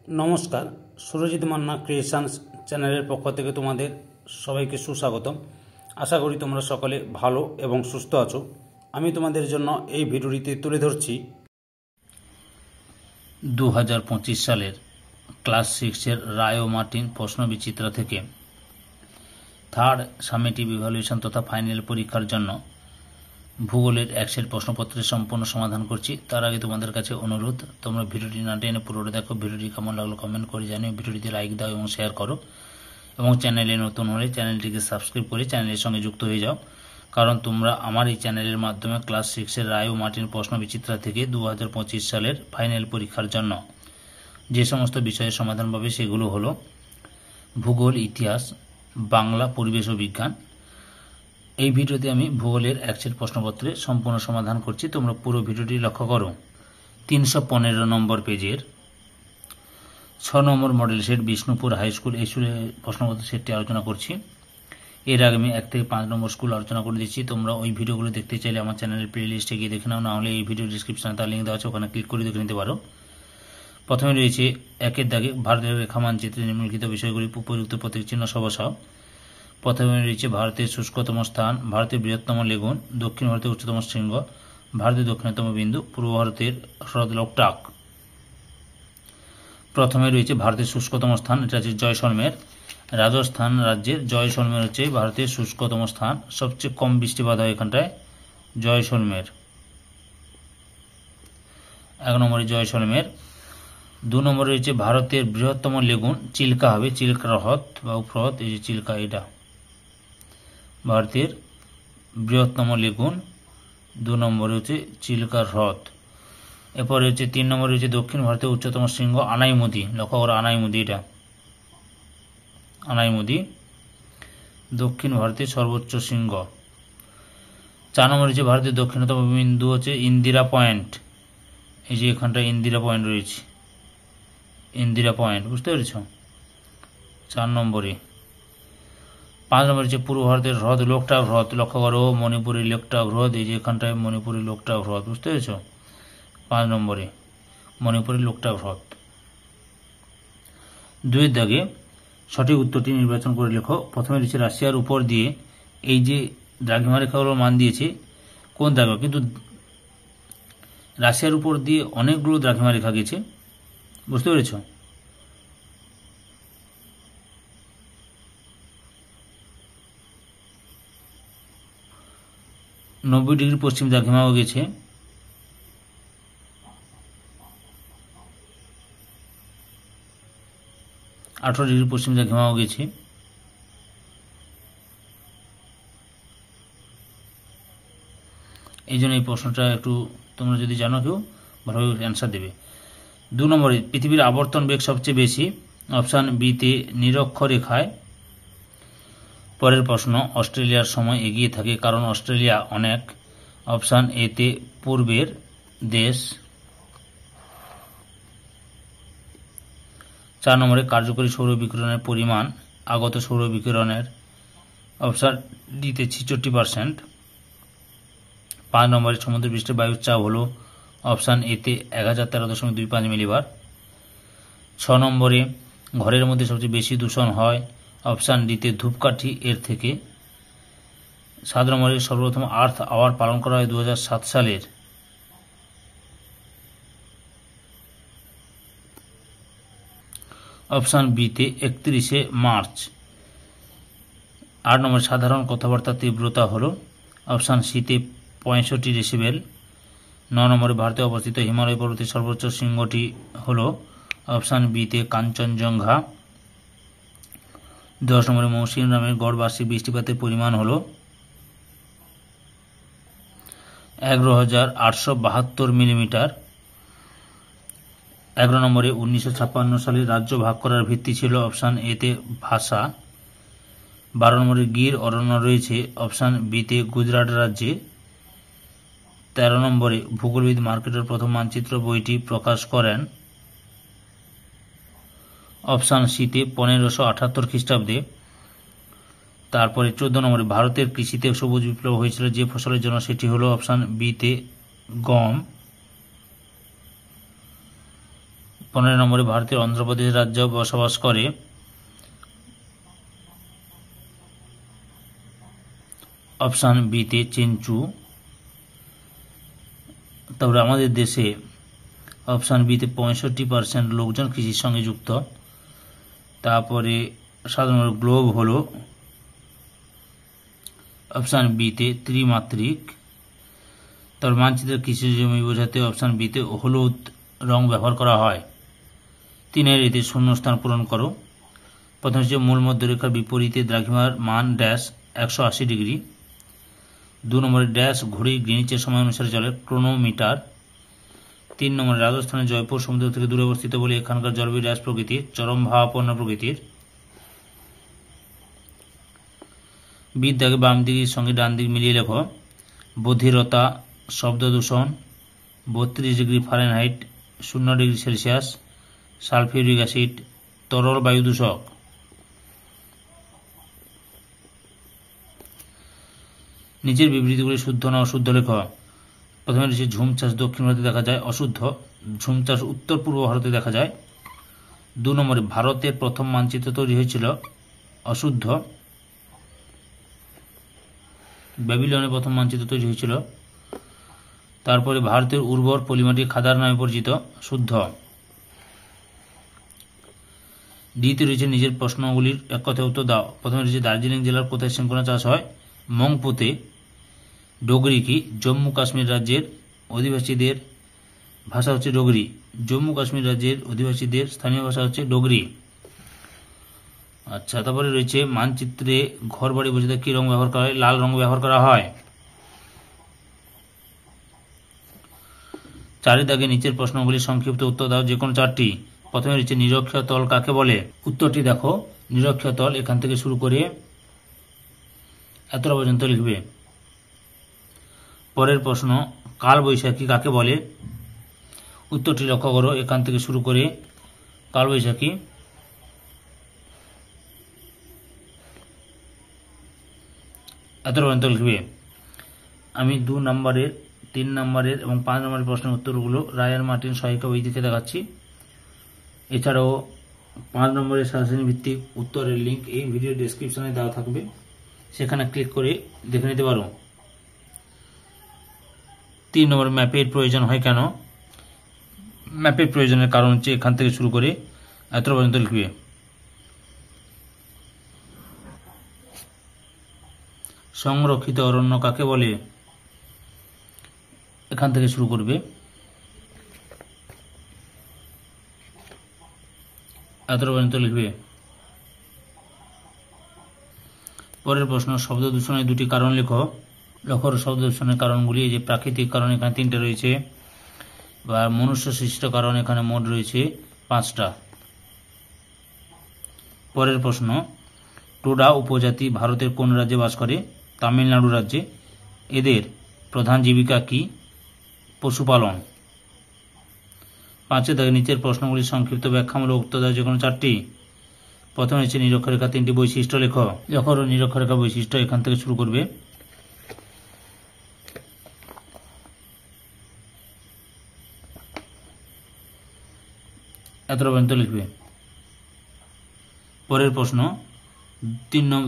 নমস্কার, সুরজিৎ মান্না ক্রিয়েশনস চ্যানেলের পক্ষ থেকে তোমাদের সবাইকে সুস্বাগতম। আশা করি তোমরা সকলে ভালো এবং সুস্থ আছো। আমি তোমাদের জন্য এই ভিডিওটিতে তুলে ধরছি 2025 সালের ক্লাস 6-এর রায় ও মার্টিন প্রশ্নবিচিত্রা থেকে থার্ড সামেটিভ ইভ্যালুয়েশন তথা ফাইনাল পরীক্ষার জন্য ভূগোলের একশের প্রশ্নপত্রের সম্পূর্ণ সমাধান করছি। তার আগে তোমাদের কাছে অনুরোধ, তোমরা ভিডিওটি না টেনে পুরোটা দেখো। ভিডিওটি কেমন লাগলো কমেন্ট করে জানিও, ভিডিওটিতে লাইক দাও এবং শেয়ার করো, এবং চ্যানেলে নতুন হলে চ্যানেলটিকে সাবস্ক্রাইব করে চ্যানেলের সঙ্গে যুক্ত হয়ে যাও, কারণ তোমরা আমার এই চ্যানেলের মাধ্যমে ক্লাস 6-এর রায় ও মার্টিন প্রশ্নবিচিত্রা থেকে 2025 সালের ফাইনাল পরীক্ষার জন্য যে সমস্ত বিষয়ের সমাধান পাবে সেগুলো হলো ভূগোল, ইতিহাস, বাংলা, পরিবেশ ও বিজ্ঞান। এই ভিডিওতে আমি ভূগোলের একশের প্রশ্নপত্রের সম্পূর্ণ সমাধান করছি। তোমরা পুরো ভিডিওটি লক্ষ্য করো। 315 নম্বর পেজের 6 নম্বর model set Bishnupur high school এই প্রশ্নপত্র সেটটি আলোচনা করছি। এর আগে আমি 1 থেকে 5 নম্বর স্কুল আলোচনা করে দিচ্ছি। তোমরা ওই ভিডিওগুলো দেখতে চাইলে আমার চ্যানেলের প্লে লিস্টে গিয়ে দেখে নাও, না হলে এই ভিডিও ডিসক্রিপশনে তার লিঙ্ক দেওয়া আছে, ওখানে ক্লিক করে দেখে নিতে পারো। প্রথমে রয়েছে 1-এর দাগে ভারতের রেখা মানচিত্রে নিম্নলিখিত বিষয়গুলি উপযুক্ত প্রতীক চিহ্ন সহ। প্রথমে রয়েছে ভারতের শুষ্কতম স্থান, ভারতের বৃহত্তম লেগুন, দক্ষিণ ভারতের উচ্চতম শৃঙ্গ, ভারতের দক্ষিণতম বিন্দু, পূর্ব ভারতের হ্রদ লোকটাক। প্রথমে রয়েছে ভারতের শুষ্কতম স্থান, এটা হচ্ছে জয়সলমের। রাজস্থান রাজ্যের জয়সলমের হচ্ছে ভারতের শুষ্কতম স্থান, সবচেয়ে কম বৃষ্টিপাত হয় এখানটায় জয়সলমের। 1 নম্বরে জয়সলমের। 2 নম্বরে রয়েছে ভারতের বৃহত্তম লেগুন, চিল্কা হবে, চিল্কা হ্রদ বা উপহ্রদ, এই যে চিল্কা, এটা ভারতের বৃহত্তম লেগুন। 2 নম্বরে হচ্ছে চিল্কার হ্রদ। এরপরে হচ্ছে 3 নম্বরে হচ্ছে দক্ষিণ ভারতের উচ্চতম শৃঙ্গ আনাইমুদি। লক্ষ্য করো আনাইমুদি, এটা আনাইমুদি দক্ষিণ ভারতের সর্বোচ্চ শৃঙ্গ। 4 নম্বরে হচ্ছে ভারতের দক্ষিণতম বিন্দু হচ্ছে ইন্দিরা পয়েন্ট, এই যে এখানটা ইন্দিরা পয়েন্ট রয়েছে, ইন্দিরা পয়েন্ট, বুঝতে পেরেছ 4 নম্বরে। 5 নম্বরে হচ্ছে পূর্ব ভারতের হ্রদ লোকটাক হ্রদ। লক্ষ্য করো মণিপুরি লোকটাক হ্রদ, এই যে এখানটায় মণিপুরি লোকটাক হ্রদ, বুঝতে পেরেছ 5 নম্বরে মণিপুরি লোকটাক হ্রদ। 2-এর দাগে সঠিক উত্তরটি নির্বাচন করে লেখো। প্রথমে রয়েছে রাশিয়ার উপর দিয়ে, এই যে দ্রাঘিমা রেখাগুলোর মান দিয়েছে কোন দ্রাঘিমা, কিন্তু রাশিয়ার উপর দিয়ে অনেকগুলো দ্রাঘিমা রেখা গেছে, বুঝতে পেরেছ। ডিগ্রি পশ্চিম দ্রাঘিমাও গেছে, ডিগ্রি পশ্চিম দ্রাঘিমাও গেছে। এই জন্য এই প্রশ্নটা একটু তোমরা যদি জানো কেউ ভালোভাবে অ্যান্সার দেবে। 2 নম্বরে পৃথিবীর আবর্তন বেগ সবচেয়ে বেশি, অপশান বিতে নিরক্ষরেখায়। পরের প্রশ্ন, অস্ট্রেলিয়ার সময় এগিয়ে থাকে কারণ অস্ট্রেলিয়া অনেক, অপশান এতে পূর্বের দেশ। 4 নম্বরে কার্যকরী সৌর বিকিরণের পরিমাণ আগত সৌর বিকিরণের, অপশান ডিতে 66%। 5 নম্বরে সমুদ্রপৃষ্ঠের বায়ুর চাপ হল, অপশান এতে 1013.25 মিলিবার। 6 নম্বরে ঘরের মধ্যে সবচেয়ে বেশি দূষণ হয়, অপশান ডিতে ধূপকাঠি এর থেকে। 7 নম্বরে সর্বপ্রথম আর্থ আওয়ার পালন করা হয় 2007 সালের, অপশান বিতে 31শে মার্চ। 8 নম্বরে সাধারণ কথাবার্তার তীব্রতা হল, অপশান সিতে 65 ডেসিবেল। 9 নম্বরে ভারতে অবস্থিত হিমালয় পর্বতের সর্বোচ্চ শৃঙ্গটি হল, অপশান বিতে কাঞ্চনজঙ্ঘা। 10 নম্বরে মৌসুমী নামের গড় বার্ষিক বৃষ্টিপাতের পরিমাণ হল 11,872 মিলিমিটার। 11 নম্বরে 1956 সালে রাজ্য ভাগ করার ভিত্তি ছিল, অপশান এতে ভাষা। 12 নম্বরে গির অরণ্য রয়েছে, অপশান বিতে গুজরাট রাজ্যে। 13 নম্বরে ভূগোলবিদ মার্কেটের প্রথম মানচিত্র বইটি প্রকাশ করেন, অপশান সিতে 1578 খ্রিস্টাব্দে। তারপরে 14 নম্বরে ভারতের কৃষিতে সবুজ বিপ্লব হয়েছিল যে ফসলের জন্য, সেটি হলো অপশান বিতে গম। 15 নম্বরে ভারতের অন্ধ্রপ্রদেশ রাজ্য বসবাস করে অপশান বিতে চেঞ্চু। তারপরে আমাদের দেশে অপশান বিতে 65% লোকজন কৃষির সঙ্গে যুক্ত। তারপরে সাধারণ গ্লোব হলো অপশান বিতে ত্রিমাত্রিক। তারপর মানচিত্রের কৃষি জমি বোঝাতে অপশান বিতে হলুদ রং ব্যবহার করা হয়। 3 এতে শূন্যস্থান পূরণ করো। প্রথম হচ্ছে মূল মধ্যরেখার বিপরীতে দ্রাঘিমার মান ড্যাশ 180 ডিগ্রি। 2 নম্বরে ড্যাশ ঘড়ি গ্রিনিচের সময় অনুসারে চলে ক্রোনোমিটার। 3 নম্বরে রাজস্থানের জয়পুর সমুদ্র থেকে দূরে অবস্থিত বলে এখানকার জলবায়ু ড্যাশ প্রকৃতির, চরম ভাবাপন্ন প্রকৃতির। বিদ্যাকে বাম দিকের সঙ্গে ডান দিক মিলিয়ে লেখো। বধিরতা, শব্দ দূষণ, 32 degree Fahrenheit, 0 degree Celsius, sulphuric acid, তরল বায়ু দূষক। নিচের বিবৃতিগুলি শুদ্ধ না অশুদ্ধ লেখ। প্রথমে রয়েছে ঝুম চাষ দক্ষিণ ভারতে দেখা যায়, অশুদ্ধ। ঝুম চাষ উত্তর পূর্ব ভারতে দেখা যায়। 2 নম্বরে ভারতের প্রথম মানচিত্র তৈরি হয়েছিল, অশুদ্ধ। ব্যাবিলনে প্রথম মানচিত্র তৈরি হয়েছিল। তারপরে ভারতের উর্বর পলিমাটি খাদার নামে পরিচিত, শুদ্ধ। ডিতে রয়েছে নিজের প্রশ্নগুলির এক কথায় উত্তর দাও। প্রথমে রয়েছে দার্জিলিং জেলার কোথায় সিনকোনা চাষ হয়? মংপুতে। ডোগরি কি? জম্মু কাশ্মীর রাজ্যের অধিবাসীদের ভাষা হচ্ছে ডোগরি। জম্মু কাশ্মীর রাজ্যের অধিবাসীদের স্থানীয় ভাষা হচ্ছে ডোগরি। আচ্ছা, তারপরে রয়েছে মানচিত্রে ঘর বাড়ি বোঝাতে কি রং ব্যবহার করা হয়? লাল রং ব্যবহার করা হয়। 4 দাগে নিচের প্রশ্নগুলির সংক্ষিপ্ত উত্তর দাও, যে কোনো 4টি। প্রথমে রয়েছে নিরক্ষীয় তল কাকে বলে? উত্তরটি দেখো। নিরক্ষীয় তল এখান থেকে শুরু করে এতটা পর্যন্ত লিখবে। পরের প্রশ্ন, কাল বৈশাখী কাকে বলে? উত্তরটি লক্ষ্য করো, এখান থেকে শুরু করে কাল বৈশাখী। এতটা পর্যন্ত লিখবে। আমি 2 নম্বরের, 3 নম্বরের এবং 5 নম্বরের প্রশ্নের উত্তরগুলো রায়ার মার্টিন সহায়িকা বই থেকে দেখাচ্ছি। এছাড়াও 5 নম্বরের সাজেশন ভিত্তিক উত্তরের লিঙ্ক এই ভিডিও ডেসক্রিপশনে দেওয়া থাকবে, সেখানে ক্লিক করে দেখে নিতে পারো। 3 নম্বর, ম্যাপের প্রয়োজন হয় কেন? ম্যাপের প্রয়োজনের কারণ হচ্ছে এখান থেকে শুরু করে এত পর্যন্ত লিখবে। সংরক্ষিত অরণ্য কাকে বলে? এখান থেকে শুরু করবে, এতটা পর্যন্ত লিখবে। পরের প্রশ্ন, শব্দ দূষণের 2টি কারণ লেখো। লক্ষ্য শব্দ দূষণের কারণগুলি, এই যে প্রাকৃতিক কারণ এখানে 3টে রয়েছে, বা মনুষ্য সৃষ্ট কারণ এখানে মোট রয়েছে 5টা। পরের প্রশ্ন, টোডা উপজাতি ভারতের কোন রাজ্যে বাস করে? তামিলনাড়ু রাজ্যে। এদের প্রধান জীবিকা কি? পশুপালন। 5 দাগে নিচের প্রশ্নগুলির সংক্ষিপ্ত ব্যাখ্যামূলক উত্তর দাও, যে কোনো 4টি। প্রথমে হচ্ছে নিরক্ষরেখা 3টি বৈশিষ্ট্য লেখো। লক্ষ্য নিরক্ষরেখা বৈশিষ্ট্য এখান থেকে শুরু করবে। এতটা পর্যন্ত লিখবে। পরের প্রশ্ন,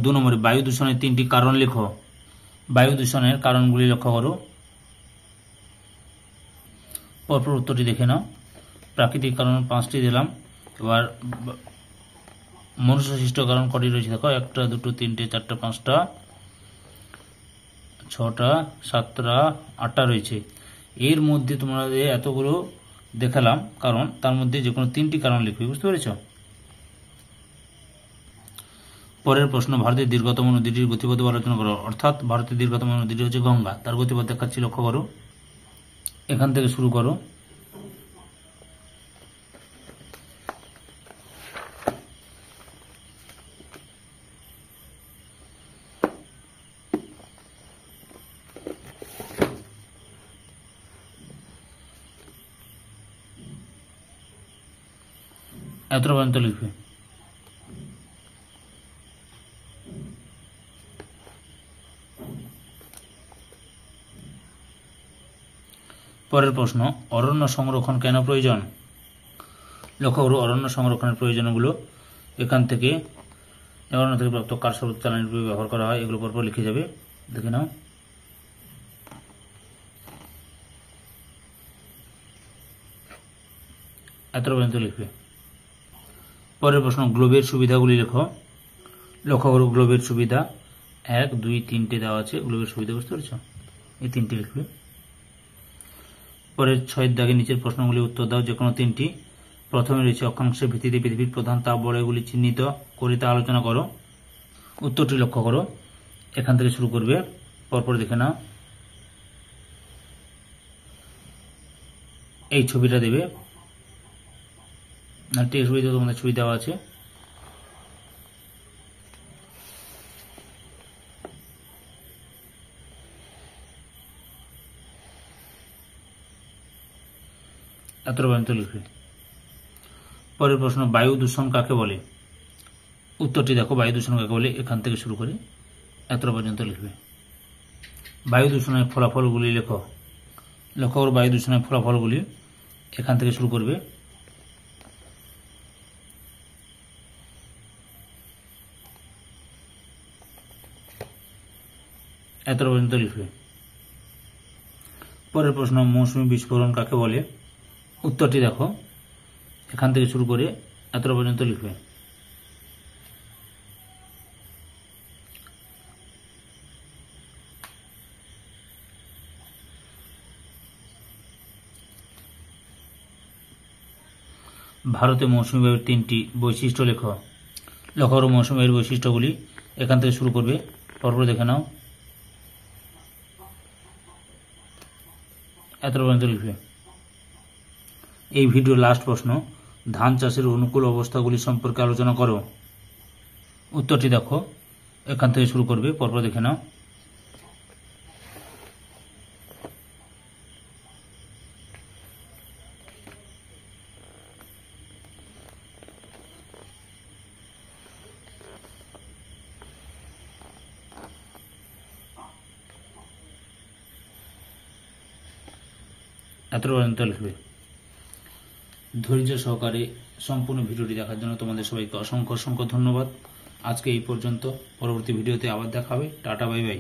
2 নম্বরে বায়ু দূষণের 3টি কারণ লেখো। বায়ু দূষণের কারণগুলি লক্ষ্য করো। পরপর উত্তরটি দেখে নাও। প্রাকৃতিক কারণ 5টি দিলাম। এবার মনুষ্য সৃষ্ট কারণ কটি রয়েছে দেখো, 1টা 2টো 3টে 4টা 5টা 6টা 7টা 8টা রয়েছে। এর মধ্যে তোমাদের এতগুলো দেখালাম কারণ, তার মধ্যে যে কোনো 3টি কারণ লিখবে, বুঝতে পেরেছ? পরের প্রশ্ন, ভারতের দীর্ঘতম নদীটির গতিপথ আলোচনা করো। অর্থাৎ ভারতের দীর্ঘতম নদীটি হচ্ছে গঙ্গা, তার গতিপথ দেখাচ্ছি, লক্ষ্য করো। এখান থেকে শুরু করো। এতটা পর্যন্ত লিখবে। পরের প্রশ্ন, অরণ্য সংরক্ষণ কেন প্রয়োজন? লক্ষ্য করো অরণ্য সংরক্ষণের প্রয়োজনগুলো এখান থেকে অরণ্য থেকে প্রাপ্ত কাঠ সর্বোচ্চ জ্বালানি রূপে ব্যবহার করা হয়, এগুলো পরপর লিখে যাবে, দেখে নাও। এত পর্যন্ত লিখবে। পরের প্রশ্ন, গ্লোবের সুবিধাগুলি লেখো। লক্ষ্য করো গ্লোবের সুবিধা 1, 2, 3টে দেওয়া আছে। গ্লোবের সুবিধা বুঝতে পেরেছ, এই 3টে লিখবে। পরের 6 দাগে নিচের প্রশ্নগুলি উত্তর দাও, যে কোনো 3টি। প্রথমে রয়েছে অক্ষাংশের ভিত্তিতে পৃথিবীর প্রধান তাপ বলয়গুলি চিহ্নিত করে তা আলোচনা করো। উত্তরটি লক্ষ্য করো, এখান থেকে শুরু করবে, পরপর দেখে নাও। এই ছবিটা দেবে, না টেক্সট বইতে তোমাদের ছবি দেওয়া আছে। এত পর্যন্ত লিখবে। পরের প্রশ্ন, বায়ু দূষণ কাকে বলে? উত্তরটি দেখো, বায়ু দূষণ কাকে বলে, এখান থেকে শুরু করে এত পর্যন্ত লিখবে। বায়ু দূষণের ফলাফলগুলি লেখো। লক্ষ্য করো বায়ু দূষণের ফলাফলগুলি, এখান থেকে শুরু করবে। এত পর্যন্ত লিখবে। পরের প্রশ্ন, মৌসুমী বিস্ফোরণ কাকে বলে? উত্তরটি দেখো, এখান থেকে শুরু করে এত পর্যন্ত লিখবে। ভারতে মৌসুমী বায়ুর 3টি বৈশিষ্ট্য লেখো। লক্ষ্য করো মৌসুমী বায়ুর বৈশিষ্ট্যগুলি, এখান থেকে শুরু করবে, পরপর দেখে নাও। এত পর্যন্ত লিখবে। এই ভিডিওর লাস্ট প্রশ্ন, ধান চাষের অনুকূল অবস্থাগুলি সম্পর্কে আলোচনা করো। উত্তরটি দেখো, এখান থেকে শুরু করবে, পরপর দেখে নাও। এত পর্যন্ত লিখবে। ধৈর্য সহকারে সম্পূর্ণ ভিডিওটি দেখার জন্য তোমাদের সবাইকে অসংখ্য অসংখ্য ধন্যবাদ। আজকে এই পর্যন্ত, পরবর্তী ভিডিওতে আবার দেখা হবে। Tata, bye bye.